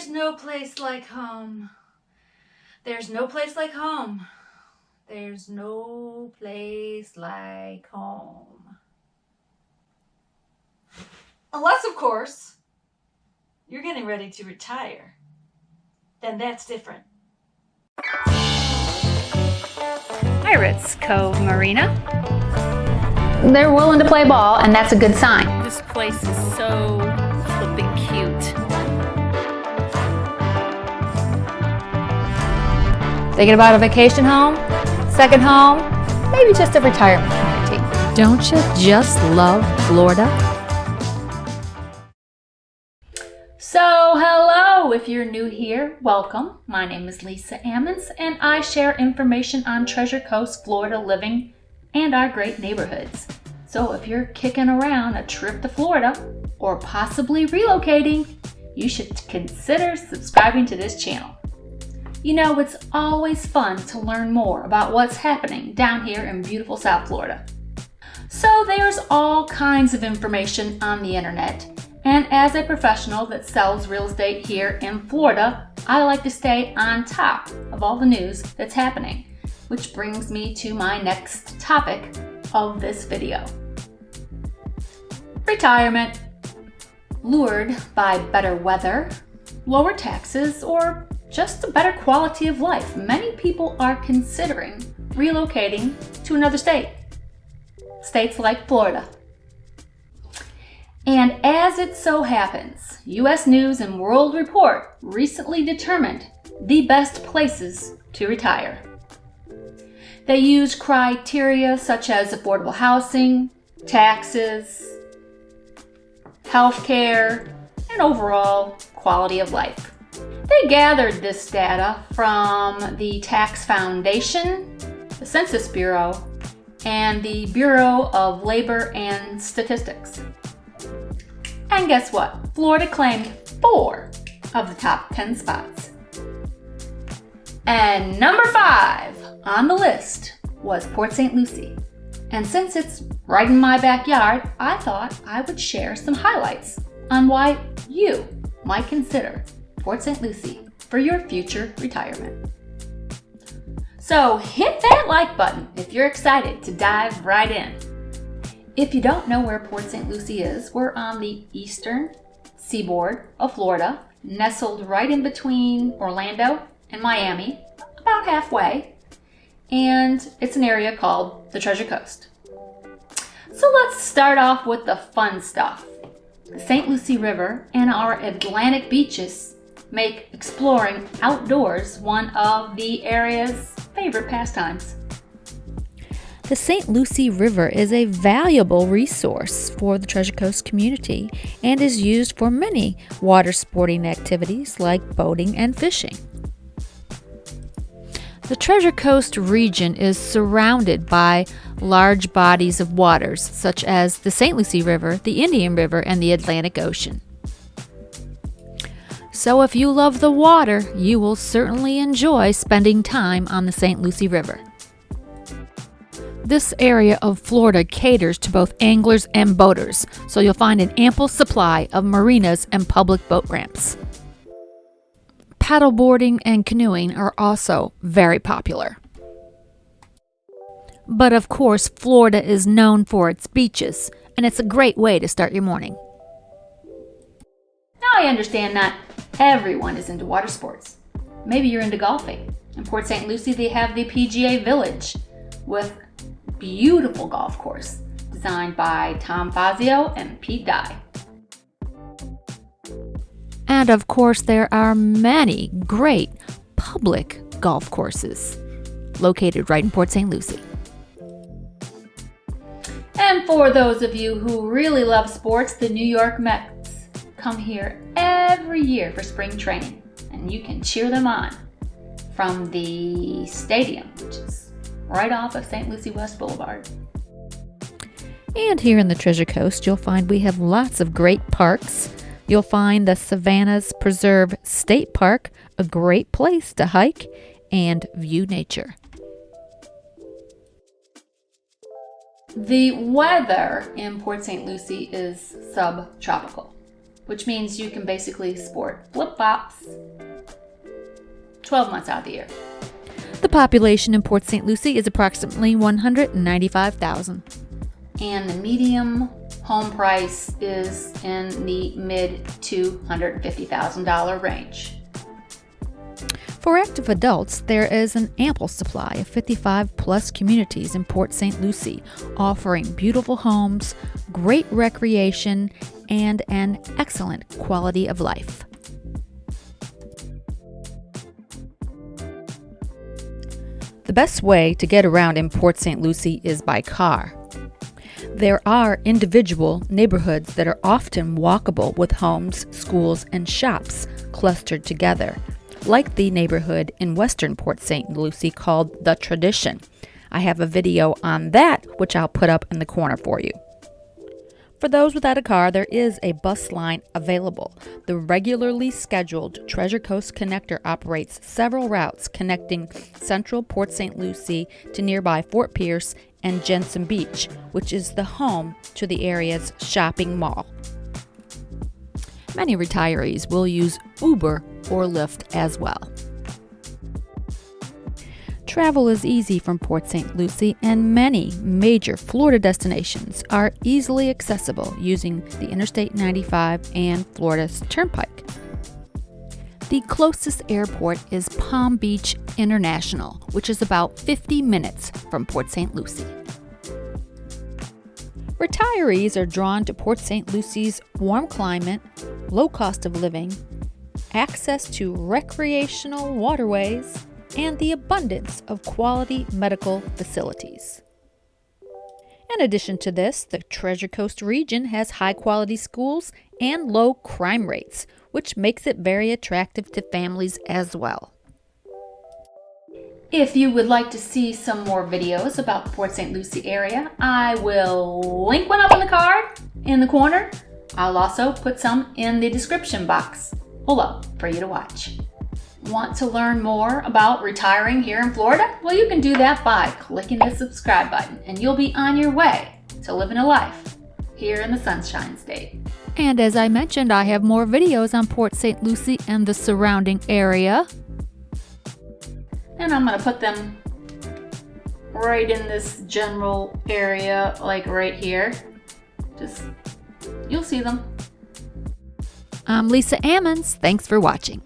There's no place like home. There's no place like home. There's no place like home. Unless, of course, you're getting ready to retire. Then that's different. Pirates Cove Marina. They're willing to play ball, and that's a good sign. This place is so flipping cute. Thinking about a vacation home, second home, maybe just a retirement community. Don't you just love Florida? So, hello, if you're new here, welcome. My name is Lisa Ammons, and I share information on Treasure Coast, Florida living and our great neighborhoods. So if you're kicking around a trip to Florida or possibly relocating, you should consider subscribing to this channel. You know, it's always fun to learn more about what's happening down here in beautiful South Florida. So there's all kinds of information on the internet. And as a professional that sells real estate here in Florida, I like to stay on top of all the news that's happening, which brings me to my next topic of this video. Retirement. Lured by better weather, lower taxes, or just a better quality of life, many people are considering relocating to another state. States like Florida. And as it so happens, U.S. News and World Report recently determined the best places to retire. They used criteria such as affordable housing, taxes, healthcare, and overall quality of life. They gathered this data from the Tax Foundation, the Census Bureau, and the Bureau of Labor and Statistics. And guess what? Florida claimed 4 of the top 10 spots. And number 5 on the list was Port St Lucie. And since it's right in my backyard, I thought I would share some highlights on why you might consider Port St Lucie for your future retirement. So hit that like button if you're excited to dive right in. If you don't know where Port St Lucie is, we're on the eastern seaboard of Florida, nestled right in between Orlando and Miami, about halfway, and it's an area called the Treasure Coast. So let's start off with the fun stuff. The St. Lucie River and our Atlantic beaches make exploring outdoors one of the area's favorite pastimes. The St. Lucie River is a valuable resource for the Treasure Coast community and is used for many water sporting activities like boating and fishing. The Treasure Coast region is surrounded by large bodies of waters such as the St. Lucie River, the Indian River, and the Atlantic Ocean. So if you love the water, you will certainly enjoy spending time on the St. Lucie River. This area of Florida caters to both anglers and boaters, so you'll find an ample supply of marinas and public boat ramps. Paddleboarding and canoeing are also very popular. But of course, Florida is known for its beaches, and it's a great way to start your morning. Now I understand not everyone is into water sports. Maybe you're into golfing. In Port St. Lucie, they have the PGA Village with beautiful golf course designed by Tom Fazio and Pete Dye. And of course, there are many great public golf courses located right in Port St. Lucie. And for those of you who really love sports, the New York Mets come here every year for spring training, and you can cheer them on from the stadium, which is right off of St. Lucie West Boulevard. And here in the Treasure Coast, you'll find we have lots of great parks. You'll find the Savannah's Preserve State Park, a great place to hike and view nature. The weather in Port St. Lucie is subtropical. which means you can basically sport flip-flops 12 months out of the year. The population in Port St. Lucie is approximately 195,000. And the medium home price is in the mid $250,000 range. For active adults, there is an ample supply of 55 plus communities in Port St. Lucie, offering beautiful homes, great recreation, and an excellent quality of life. The best way to get around in Port St. Lucie is by car. There are individual neighborhoods that are often walkable with homes, schools, and shops clustered together, like the neighborhood in western Port St. Lucie called The Tradition. I have a video on that, which I'll put up in the corner for you. For those without a car, there is a bus line available. The regularly scheduled Treasure Coast Connector operates several routes connecting central Port St. Lucie to nearby Fort Pierce and Jensen Beach, which is the home to the area's shopping mall. Many retirees will use Uber or Lyft as well. Travel is easy from Port St. Lucie, and many major Florida destinations are easily accessible using the Interstate 95 and Florida's Turnpike. The closest airport is Palm Beach International, which is about 50 minutes from Port St. Lucie. Retirees are drawn to Port St. Lucie's warm climate, low cost of living, access to recreational waterways, and the abundance of quality medical facilities. In addition to this, the Treasure Coast region has high-quality schools and low crime rates, which makes it very attractive to families as well. If you would like to see some more videos about the Port St. Lucie area, I will link one up on the card in the corner. I'll also put some in the description box below for you to watch. Want to learn more about retiring here in Florida? Well, you can do that by clicking the subscribe button, and you'll be on your way to living a life here in the Sunshine State. And as I mentioned, I have more videos on Port St. Lucie and the surrounding area. And I'm going to put them right in this general area, like right here. You'll see them. I'm Lisa Ammons. Thanks for watching.